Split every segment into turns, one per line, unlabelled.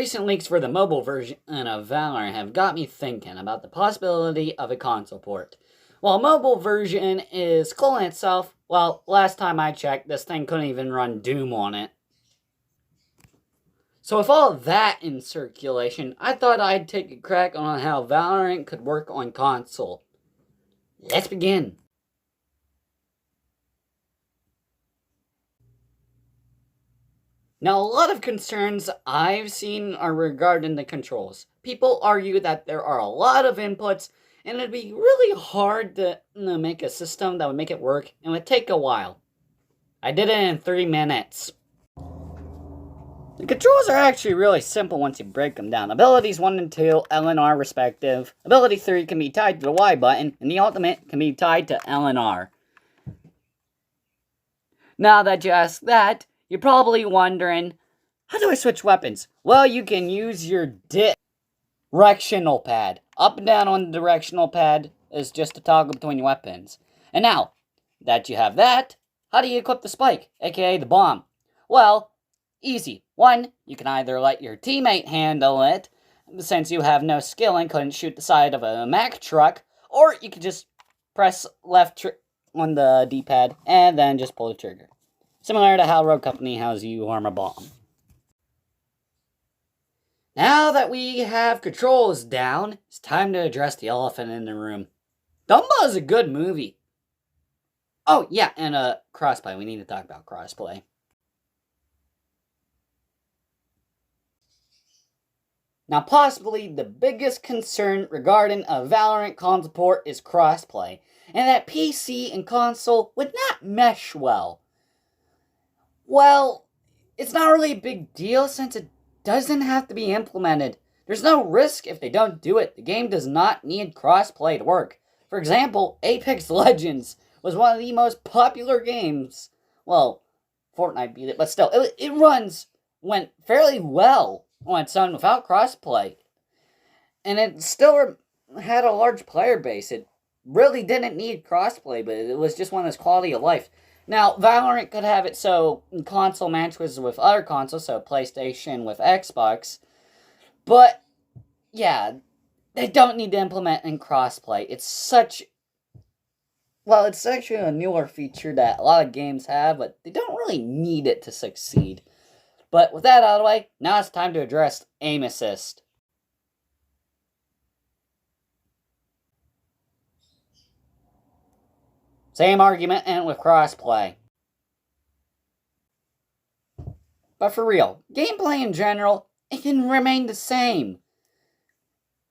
recent leaks for the mobile version of Valorant have got me thinking about the possibility of a console port. While mobile version is cool in itself, well, last time I checked, this thing couldn't even run Doom on it. So with all that in circulation, I thought I'd take a crack on how Valorant could work on console. Let's begin. Now, a lot of concerns I've seen are regarding the controls. People argue that there are a lot of inputs, and it'd be really hard to make a system that would make it work, and would take a while. I did it in 3 minutes. The controls are actually really simple once you break them down. Abilities 1 and 2, L and R respective. Ability 3 can be tied to the Y button, and the ultimate can be tied to L and R. Now that you ask that, you're probably wondering, how do I switch weapons? Well, you can use your directional pad. Up and down on the directional pad is just a toggle between your weapons. And now that you have that, how do you equip the spike, aka the bomb? Well, easy. 1, you can either let your teammate handle it, since you have no skill and couldn't shoot the side of a Mack truck, or you can just press left on the D-pad and then just pull the trigger. Similar to how Rogue Company has you arm a bomb. Now that we have controls down, it's time to address the elephant in the room. Dumbo is a good movie. Oh, yeah, and Crossplay. We need to talk about Crossplay. Now, possibly the biggest concern regarding a Valorant console port is Crossplay, and that PC and console would not mesh well. Well, it's not really a big deal since it doesn't have to be implemented. There's no risk if they don't do it. The game does not need crossplay to work. For example, Apex Legends was one of the most popular games. Well, Fortnite beat it, but still, it went fairly well on its own without crossplay. And it still had a large player base. It really didn't need crossplay, but it was just one of those quality of life. Now, Valorant could have it so console matches with other consoles, so PlayStation with Xbox. But, yeah, they don't need to implement in crossplay. It's actually a newer feature that a lot of games have, but they don't really need it to succeed. But with that out of the way, now it's time to address aim assist. Same argument and with crossplay. But for real, gameplay in general, it can remain the same.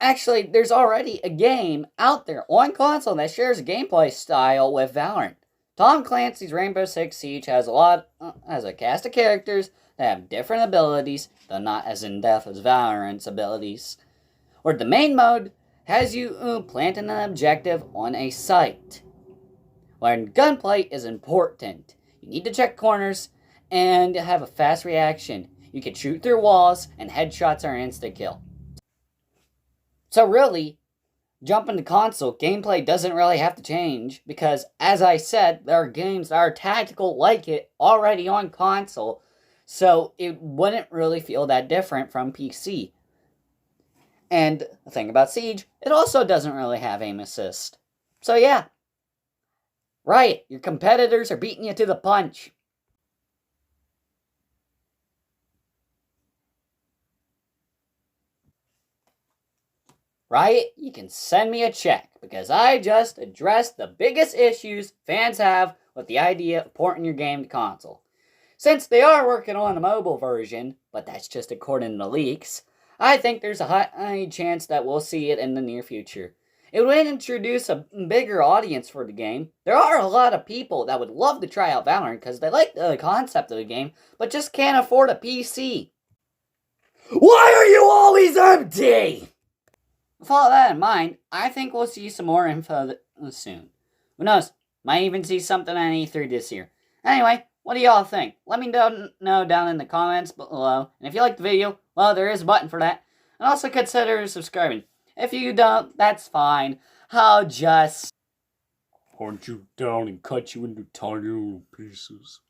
Actually, there's already a game out there on console that shares a gameplay style with Valorant. Tom Clancy's Rainbow Six Siege has a cast of characters that have different abilities, though not as in-depth as Valorant's abilities. Where the main mode has you planting an objective on a site. Where gunplay is important. You need to check corners and have a fast reaction. You can shoot through walls, and headshots are insta-kill. So really, jumping to console, gameplay doesn't really have to change, because, as I said, there are games that are tactical like it already on console, so it wouldn't really feel that different from PC. And the thing about Siege, it also doesn't really have aim assist. So yeah. Right, your competitors are beating you to the punch. Riot, you can send me a check, because I just addressed the biggest issues fans have with the idea of porting your game to console. Since they are working on a mobile version, but that's just according to leaks, I think there's a high chance that we'll see it in the near future. It would introduce a bigger audience for the game. There are a lot of people that would love to try out Valorant because they like the concept of the game, but just can't afford a PC. Why are you always empty? With all that in mind, I think we'll see some more info soon. Who knows? Might even see something on E3 this year. Anyway, what do y'all think? Let me know down in the comments below. And if you liked the video, well, there is a button for that. And also consider subscribing. If you don't, that's fine. I'll just hunt you down and cut you into tiny little pieces.